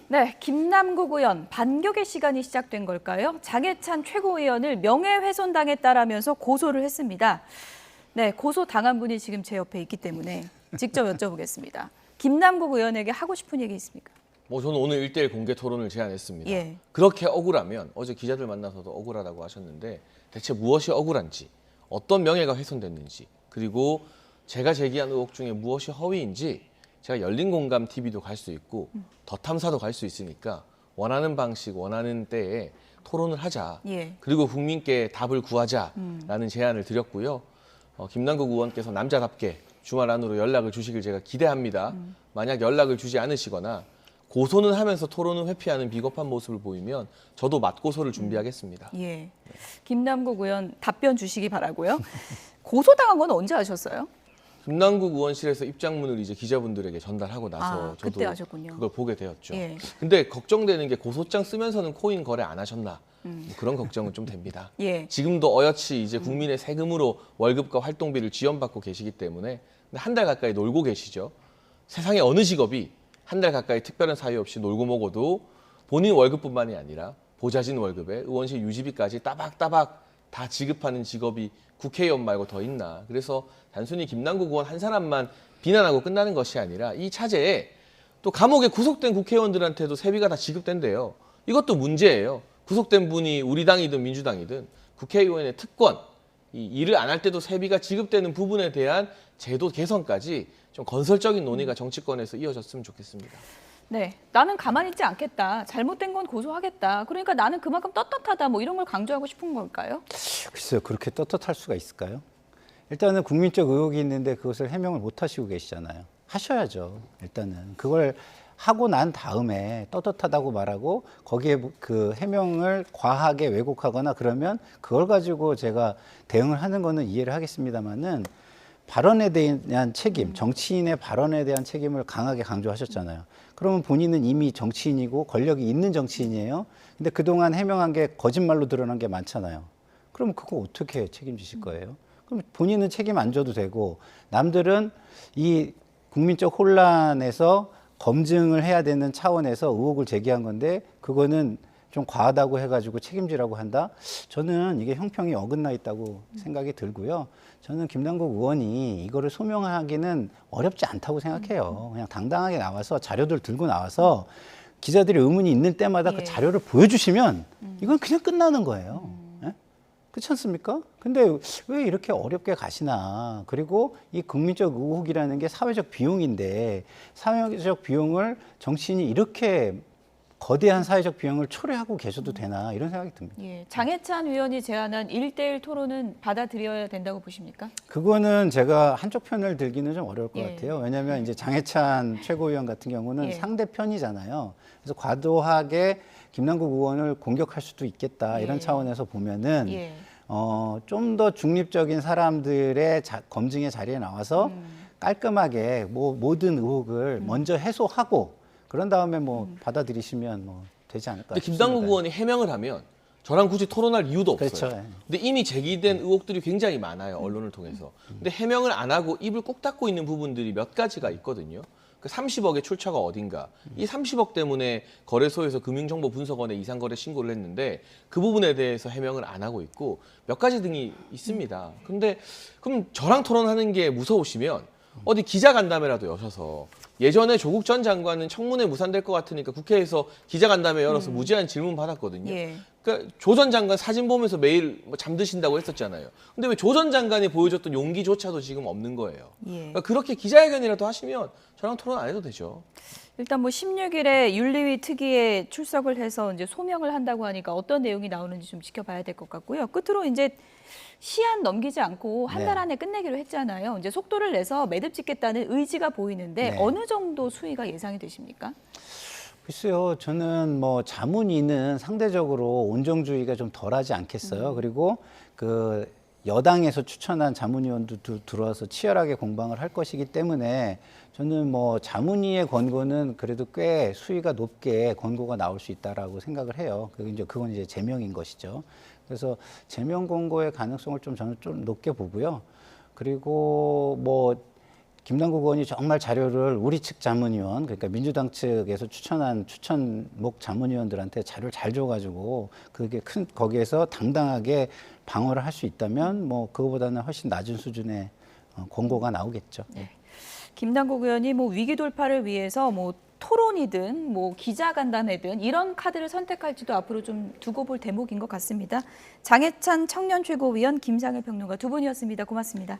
네, 김남국 의원 반격의 시간이 시작된 걸까요? 장해찬 최고위원을 명예훼손당했다라면서 고소를 했습니다. 네, 고소 당한 분이 지금 제 옆에 있기 때문에 직접 여쭤보겠습니다. 김남국 의원에게 하고 싶은 얘기 있습니까? 저는 오늘 1대1 공개 토론을 제안했습니다. 예. 그렇게 억울하면 어제 기자들 만나서도 억울하다고 하셨는데 대체 무엇이 억울한지, 어떤 명예가 훼손됐는지, 그리고 제가 제기한 의혹 중에 무엇이 허위인지 제가 열린공감 TV도 갈 수 있고 더 탐사도 갈 수 있으니까 원하는 방식, 원하는 때에 토론을 하자. 예. 그리고 국민께 답을 구하자라는 제안을 드렸고요. 김남국 의원께서 남자답게 주말 안으로 연락을 주시길 제가 기대합니다. 만약 연락을 주지 않으시거나 고소는 하면서 토론은 회피하는 비겁한 모습을 보이면 저도 맞고소를 준비하겠습니다. 예. 김남국 의원 답변 주시기 바라고요. 고소당한 건 언제 하셨어요? 김남국 의원실에서 입장문을 이제 기자분들에게 전달하고 나서 저도 그때 하셨군요. 그걸 보게 되었죠. 예. 근데 걱정되는 게 고소장 쓰면서는 코인 거래 안 하셨나? 뭐 그런 걱정은 좀 됩니다. 예. 지금도 어여치 이제 국민의 세금으로 월급과 활동비를 지원받고 계시기 때문에 한 달 가까이 놀고 계시죠. 세상에 어느 직업이 한 달 가까이 특별한 사유 없이 놀고 먹어도 본인 월급뿐만이 아니라 보좌진 월급에 의원실 유지비까지 따박따박 다 지급하는 직업이 국회의원 말고 더 있나. 그래서 단순히 김남국 의원 한 사람만 비난하고 끝나는 것이 아니라 이 차제에 또 감옥에 구속된 국회의원들한테도 세비가 다 지급된대요. 이것도 문제예요. 구속된 분이 우리 당이든 민주당이든 국회의원의 특권, 이 일을 안 할 때도 세비가 지급되는 부분에 대한 제도 개선까지 좀 건설적인 논의가 정치권에서 이어졌으면 좋겠습니다. 네, 나는 가만히 있지 않겠다. 잘못된 건 고소하겠다. 그러니까 나는 그만큼 떳떳하다. 뭐 이런 걸 강조하고 싶은 걸까요? 글쎄요, 그렇게 떳떳할 수가 있을까요? 일단은 국민적 의혹이 있는데 그것을 해명을 못 하시고 계시잖아요. 하셔야죠. 일단은 그걸 하고 난 다음에 떳떳하다고 말하고 거기에 그 해명을 과하게 왜곡하거나 그러면 그걸 가지고 제가 대응을 하는 거는 이해를 하겠습니다만은 발언에 대한 책임, 정치인의 발언에 대한 책임을 강하게 강조하셨잖아요. 그러면 본인은 이미 정치인이고 권력이 있는 정치인이에요. 근데 그동안 해명한 게 거짓말로 드러난 게 많잖아요. 그럼 그거 어떻게 책임지실 거예요? 그럼 본인은 책임 안 져도 되고 남들은 이 국민적 혼란에서 검증을 해야 되는 차원에서 의혹을 제기한 건데 그거는 좀 과하다고 해가지고 책임지라고 한다? 저는 이게 형평이 어긋나 있다고 생각이 들고요. 저는 김남국 의원이 이거를 소명하기는 어렵지 않다고 생각해요. 그냥 당당하게 나와서 자료들 들고 나와서 기자들이 의문이 있는 때마다 그 자료를 보여주시면 이건 그냥 끝나는 거예요. 그렇지 않습니까? 근데 왜 이렇게 어렵게 가시나. 그리고 이 국민적 의혹이라는 게 사회적 비용인데 사회적 비용을 정치인이 이렇게 거대한 사회적 비용을 초래하고 계셔도 되나 이런 생각이 듭니다. 예, 장해찬 의원이 제안한 1대1 토론은 받아들여야 된다고 보십니까? 그거는 제가 한쪽 편을 들기는 좀 어려울 것 예. 같아요. 왜냐하면 이제 장해찬 최고위원 같은 경우는 예. 상대편이잖아요. 그래서 과도하게 김남국 의원을 공격할 수도 있겠다 이런 예. 차원에서 보면은 예. 좀 더 중립적인 사람들의 검증의 자리에 나와서 깔끔하게 모든 의혹을 먼저 해소하고 그런 다음에 받아들이시면 되지 않을까 근데 김남국 싶습니다. 의원이 해명을 하면 저랑 굳이 토론할 이유도 없어요. 그렇죠. 근데 이미 제기된 의혹들이 굉장히 많아요. 언론을 통해서. 근데 해명을 안 하고 입을 꼭 닫고 있는 부분들이 몇 가지가 있거든요. 그 30억의 출처가 어딘가. 이 30억 때문에 거래소에서 금융정보분석원에 이상거래 신고를 했는데 그 부분에 대해서 해명을 안 하고 있고 몇 가지 등이 있습니다. 근데 그럼 저랑 토론하는 게 무서우시면 어디 기자간담회라도 여셔서 예전에 조국 전 장관은 청문회 무산될 것 같으니까 국회에서 기자간담회 열어서 무제한 질문 받았거든요. 예. 그러니까 조 전 장관 사진 보면서 매일 잠드신다고 했었잖아요. 근데 왜 조 전 장관이 보여줬던 용기조차도 지금 없는 거예요. 예. 그러니까 그렇게 기자회견이라도 하시면 저랑 토론 안 해도 되죠. 일단 16일에 윤리위 특위에 출석을 해서 이제 소명을 한다고 하니까 어떤 내용이 나오는지 좀 지켜봐야 될 것 같고요. 끝으로 이제 시한 넘기지 않고 한 달 안에 끝내기로 했잖아요. 이제 속도를 내서 매듭 짓겠다는 의지가 보이는데 네. 어느 정도 수위가 예상이 되십니까? 글쎄요, 저는 자문위는 상대적으로 온정주의가 좀 덜하지 않겠어요. 그리고 그 여당에서 추천한 자문위원도 들어와서 치열하게 공방을 할 것이기 때문에 저는 자문위의 권고는 그래도 꽤 수위가 높게 권고가 나올 수 있다라고 생각을 해요. 그건 이제 제명인 것이죠. 그래서 제명 권고의 가능성을 저는 좀 높게 보고요. 그리고 김남국 의원이 정말 자료를 우리 측 자문위원, 그러니까 민주당 측에서 추천한 추천목 자문위원들한테 자료를 잘 줘가지고 그게 거기에서 당당하게 방어를 할 수 있다면 뭐 그거보다는 훨씬 낮은 수준의 권고가 나오겠죠. 네. 김남국 의원이 뭐 위기 돌파를 위해서 뭐 토론이든 뭐 기자간담회든 이런 카드를 선택할지도 앞으로 좀 두고 볼 대목인 것 같습니다. 장해찬 청년 최고위원, 김상일 평론가 두 분이었습니다. 고맙습니다.